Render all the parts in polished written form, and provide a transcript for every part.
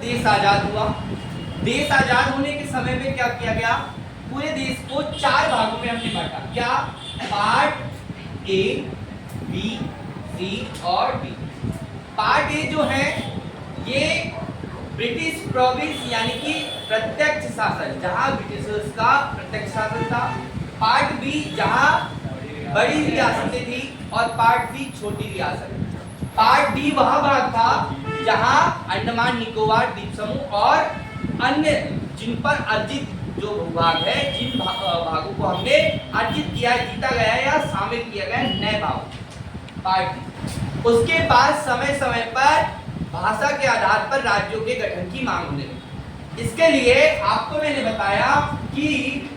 देश आजाद हुआ। देश आजाद होने के समय में क्या किया गया, पूरे देश को 4 भागों में हमने बांटा। क्या? पार्ट ए, बी, सी और डी। पार्ट ए जो है ये ब्रिटिश प्रोविंस यानी कि प्रत्यक्ष शासन, जहां ब्रिटिशर्स का प्रत्यक्ष शासन था। पार्ट बी जहां बड़ी रियासतें थी और पार्ट सी छोटी रियासत। पार्ट डी वह भाग था जहां अंडमान निकोबार द्वीप समूह और अन्य जिन पर अर्जित जो भूभाग है, जिन भागों को हमने अर्जित किया, जीता गया या शामिल किया गया नए भाग। Part D. उसके बाद समय समय पर भाषा के आधार पर राज्यों के गठन की मांग होने लगी। इसके लिए आपको मैंने बताया कि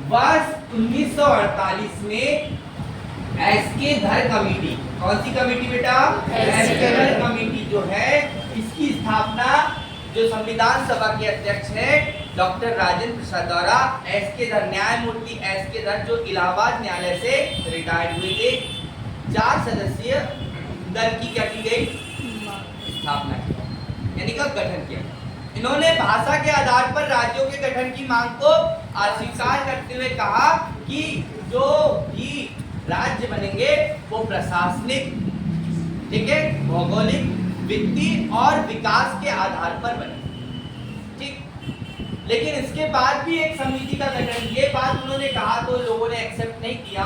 वर्ष 1948 में एसके धर कमेटी, कौन सी कमेटी बेटा? एसके धर कमेटी जो है, इसकी स्थापना जो संविधान सभा के अध्यक्ष है डॉक्टर राजेंद्र प्रसाद द्वारा एसके धर, न्यायमूर्ति एसके धर जो इलाहाबाद न्यायालय से रिटायर्ड हुए थे, 4 सदस्यीय दल की क्या की गई? स्थापना की, यानी का गठन किया। इन्होंने भाषा के आधार पर राज्यों के गठन की मांग को अस्वीकार करते हुए कहा कि जो भी राज्य बनेंगे वो प्रशासनिक, ठीक है, भौगोलिक, वित्तीय और विकास के आधार पर बने। ठीक, लेकिन इसके बाद भी एक समिति का गठन, ये बात उन्होंने कहा तो लोगों ने एक्सेप्ट नहीं किया।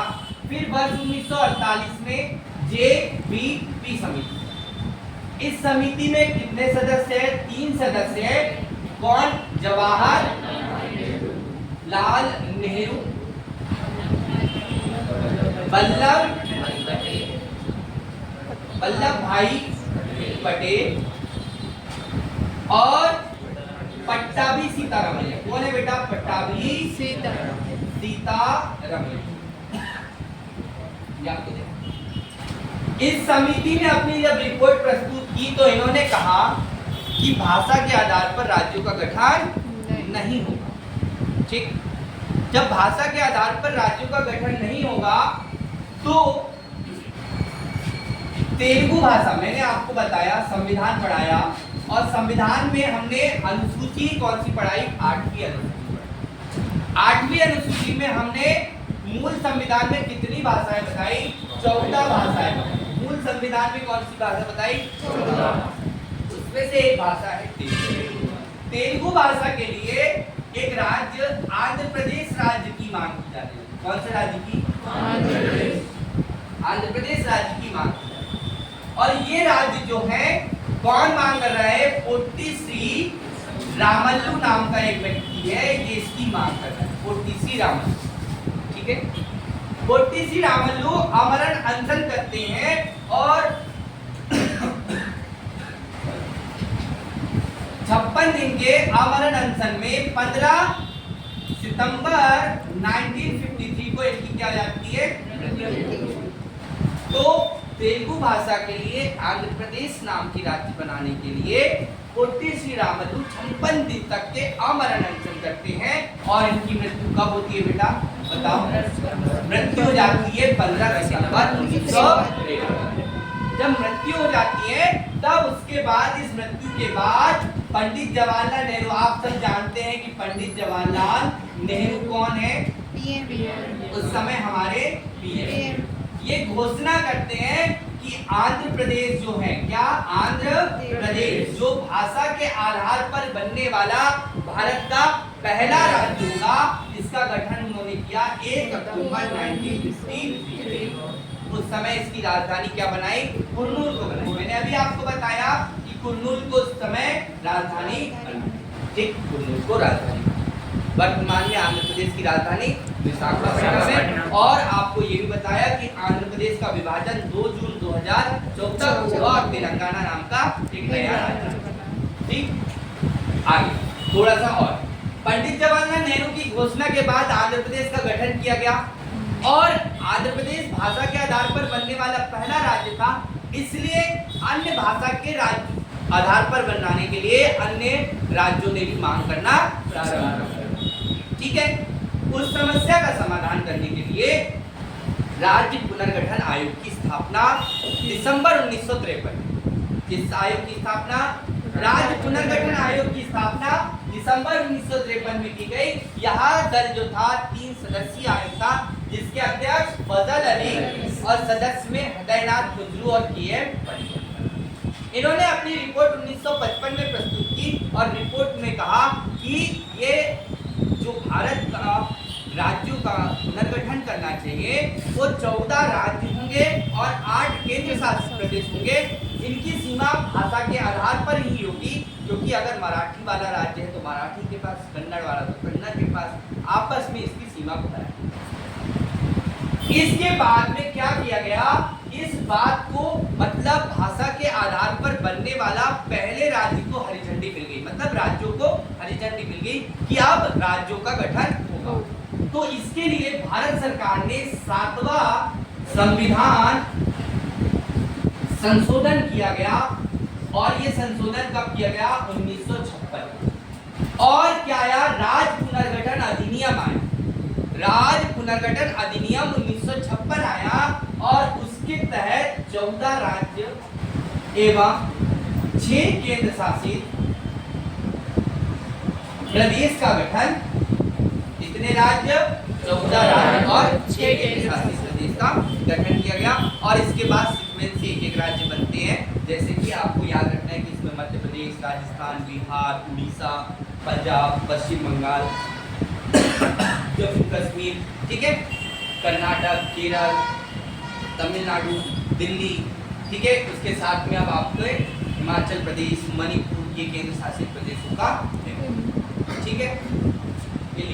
फिर वर्ष 1948 में जेबीपी समिति, इस समिति में कितने सदस्य हैं? 3 सदस्य हैं। कौन? जवाहर लाल नेहरू, वल्लभ भाई पटेल और पट्टाभी सीतारमैया। कौन है बेटा? पट्टाभी सीतारमैया। इस समिति ने अपनी जब रिपोर्ट प्रस्तुत की तो इन्होंने कहा कि भाषा के आधार पर राज्यों का गठन नहीं होगा। ठीक, जब भाषा के आधार पर राज्यों का गठन नहीं होगा तो तेलुगु भाषा, मैंने आपको बताया संविधान पढ़ाया और संविधान में हमने अनुसूची कौन सी पढ़ाई? 8वीं अनुसूची। 8वीं अनुसूची में हमने मूल संविधान में कितनी भाषाएं बताई? 14 भाषाएं। मूल संविधान में कौन सी भाषा बताई? 14। उसमें से एक भाषा है तेलुगु। तेलुगु भाषा के लिए एक राज्य आंध्र प्रदेश राज्य की मांग की जाती है। कौन से राज्य की? आंध्र प्रदेश राज्य की मांग की जाती है। और ये राज्य जो है कौन मांग कर रहा है? पोट्टी श्री रामल्लू नाम का एक व्यक्ति है, ये इसकी मांग कर रहा है। पोट्टी श्री रामल्लू, ठीक है। पोट्टी श्री रामल्लू आमरण अनशन करते हैं और 56 दिन के आमरण अनशन में 15 सितंबर 1953 को इनकी क्या जाती है? तो तेलुगु भाषा के लिए आंध्र प्रदेश नाम की राज्य बनाने के लिए पोट्टी श्री रामल्लू 56 दिन तक के आमरण अनशन करते हैं और इनकी मृत्यु कब होती है बेटा? बताओ। मृत्यु हो जाती है 15 सितंबर 1953। जब मृत्यु हो जाती है तब उसके बाद, इस मृत्यु के बाद पंडित जवाहरलाल नेहरू, आप सब जानते हैं कि पंडित जवाहरलाल नेहरू कौन है? पीएम। उस समय हमारे पीएम ये घोषणा करते हैं कि आंध्र प्रदेश जो है, क्या? आंध्र प्रदेश जो भाषा के आधार पर बनने वाला भारत का पहला राज्य होगा, इसका गठन उन्होंने किया 1 अक्टूबर 1953। उस समय इसकी राजधानी क्या बनाई? कुर्नूल को बनाई। मैंने अभी आपको बताया कि कुर्नूल को उस समय राजधानी बनाई, ठीक, कुर्नूल को राजधानी। वर्तमान में आंध्र प्रदेश की राजधानी विशाखापट्टनम है। और आपको ये भी बताया कि आंध्र प्रदेश का विभाजन 2 जून 2014 को हुआ और तेलंगाना नाम का एक नया राज्य। ठीक, आगे थोड़ा सा और। पंडित जवाहरलाल नेहरू की घोषणा के बाद आंध्र प्रदेश का गठन किया गया और आंध्र प्रदेश भाषा के आधार पर बनने वाला पहला राज्य था, इसलिए अन्य भाषा के राज्य आधार पर बनाने के लिए अन्य राज्यों ने भी मांग करना प्रारंभ किया। ठीक है, उस समस्या का समाधान करने के लिए राज्य पुनर्गठन आयोग की स्थापना दिसंबर 1953। किस आयोग की स्थापना? राज्य पुनर्गठन आयोग की स्थापना दिसंबर 1953 में की गई। यह दल जो था 3 सदस्यीय आयोग था, जिसके अध्यक्ष फजल अली और सदस्य में हृदयनाथ खुजरू और के.एम. इन्होंने अपनी रिपोर्ट 1955 में प्रस्तुत की और रिपोर्ट में कहा कि ये जो भारत का राज्यों का पुनर्गठन करना चाहिए वो 14 राज्य होंगे और 8 केंद्र शासित प्रदेश होंगे। इनकी सीमा भाषा के आधार पर ही होगी, क्योंकि अगर मराठी वाला राज्य है तो मराठी के पास, कन्नड़ वाला तो कन्नड़ के पास, आपस में इसकी सीमा बताया। इसके बाद में क्या किया गया, इस बात को मतलब भाषा के आधार पर बनने वाला पहले राज्य को हरी झंडी मिल गई, मतलब राज्यों को हरी झंडी मिल गई कि अब राज्यों का गठन होगा। तो इसके लिए भारत सरकार ने 7वां संविधान संशोधन किया गया और ये संशोधन कब किया गया, 1956। और क्या आया, राज्य पुनर्गठन अधिनियम आया। राज्य पुनर्गठन अधिनियम 1956 आया और उसके तहत 14 राज्य एवं 6 केंद्र शासित प्रदेश का गठन, इतने राज्य 14 राज्य और 6 केंद्र शासित प्रदेश का गठन किया गया। और इसके बाद सीक्वेंस से एक राज्य बनते हैं, जैसे कि आपको याद रखना है कि इसमें मध्य प्रदेश, राजस्थान, बिहार, उड़ीसा, पंजाब, पश्चिम बंगाल, जम्मू कश्मीर, ठीक है, कर्नाटक, केरल, तमिलनाडु, दिल्ली, ठीक है। उसके साथ में अब आपके हिमाचल प्रदेश, मणिपुर, ये केंद्र शासित प्रदेशों का, ठीक है, ये